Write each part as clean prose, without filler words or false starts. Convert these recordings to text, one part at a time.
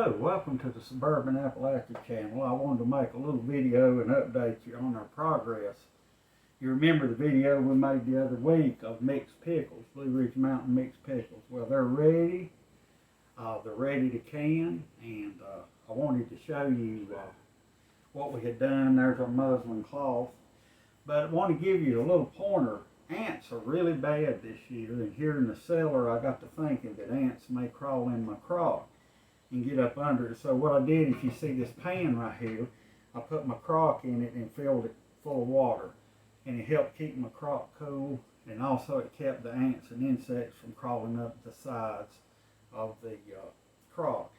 Hello, welcome to the Suburban Appalachia channel. I wanted to make a little video and update you on our progress. You remember the video we made the other week of mixed pickles, Blue Ridge Mountain mixed pickles. Well, they're ready. They're ready to can, and I wanted to show you what we had done. There's our muslin cloth. But I want to give you a little pointer. Ants are really bad this year, and here in the cellar I got to thinking that ants may crawl in my crock and get up under it. So what I did, if you see this pan right here, I put my crock in it and filled it full of water, and it helped keep my crock cool, and also it kept the ants and insects from crawling up the sides of the crock.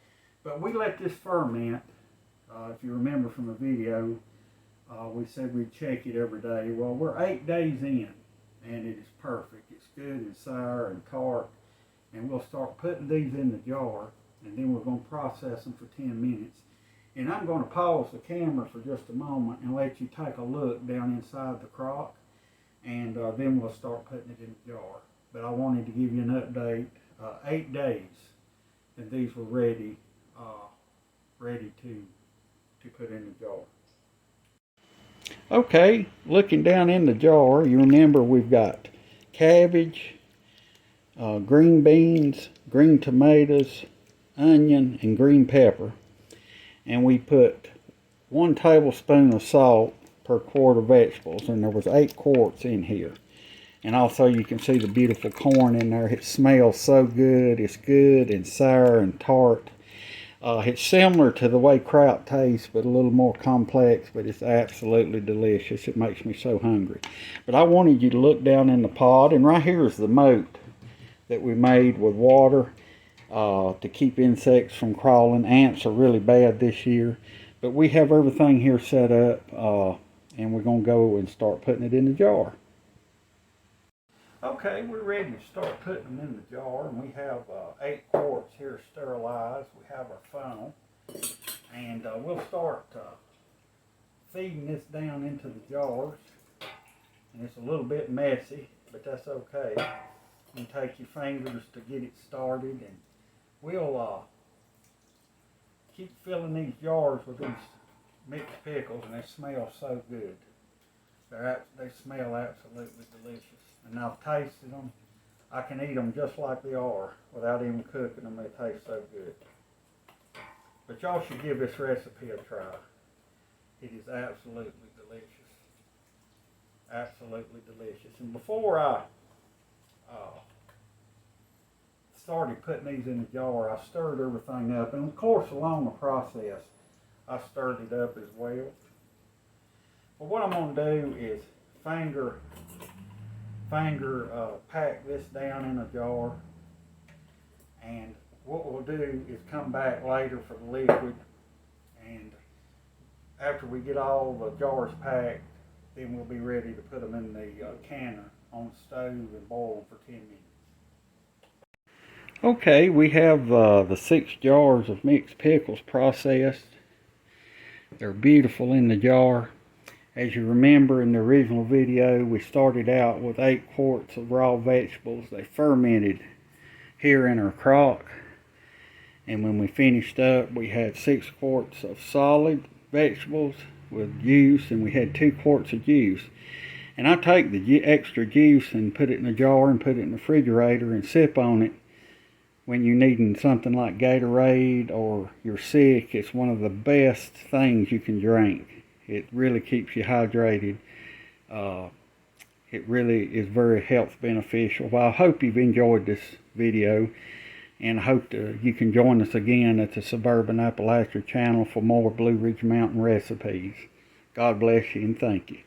But we let this ferment. If you remember from the video, we said we'd check it every day. Well, we're 8 days in, and it is perfect. It's good and sour and tart, and we'll start putting these in the jar, and then we're going to process them for 10 minutes. And I'm going to pause the camera for just a moment and let you take a look down inside the crock, and then we'll start putting it in the jar. But I wanted to give you an update. 8 days, and these were ready to put in the jar. Okay, looking down in the jar, you remember we've got cabbage, green beans, green tomatoes, onion, and green pepper. And we put 1 tablespoon of salt per quart of vegetables, and there was 8 quarts in here. And also you can see the beautiful corn in there. It smells so good. It's good and sour and tart. It's similar to the way kraut tastes, but a little more complex, but it's absolutely delicious. It makes me so hungry. But I wanted you to look down in the pot, and right here is the moat that we made with water to keep insects from crawling. Ants are really bad this year, but we have everything here set up, and we're going to go and start putting it in the jar. Okay, we're ready to start putting them in the jar, and we have 8 quarts here sterilized. We have our funnel, and we'll start feeding this down into the jars. And it's a little bit messy, but that's okay. You can take your fingers to get it started, and we'll keep filling these jars with these mixed pickles, and they smell so good. They smell absolutely delicious. And I've tasted them. I can eat them just like they are without even cooking them. They taste so good. But y'all should give this recipe a try. It is absolutely delicious. Absolutely delicious. And before I started putting these in the jar, I stirred everything up. And of course, along the process, I stirred it up as well. But what I'm going to do is finger pack this down in a jar, and what we'll do is come back later for the liquid, and after we get all the jars packed, then we'll be ready to put them in the canner on the stove and boil them for 10 minutes. Okay, we have the 6 jars of mixed pickles processed. They're beautiful in the jar. As you remember in the original video, we started out with 8 quarts of raw vegetables. They fermented here in our crock. And when we finished up, we had 6 quarts of solid vegetables with juice, and we had 2 quarts of juice. And I take the extra juice and put it in a jar and put it in the refrigerator and sip on it when you're needing something like Gatorade or you're sick. It's one of the best things you can drink. It really keeps you hydrated. It really is very health beneficial. Well, I hope you've enjoyed this video, and I hope you can join us again at the Suburban Appalachia channel for more Blue Ridge Mountain recipes. God bless you, and thank you.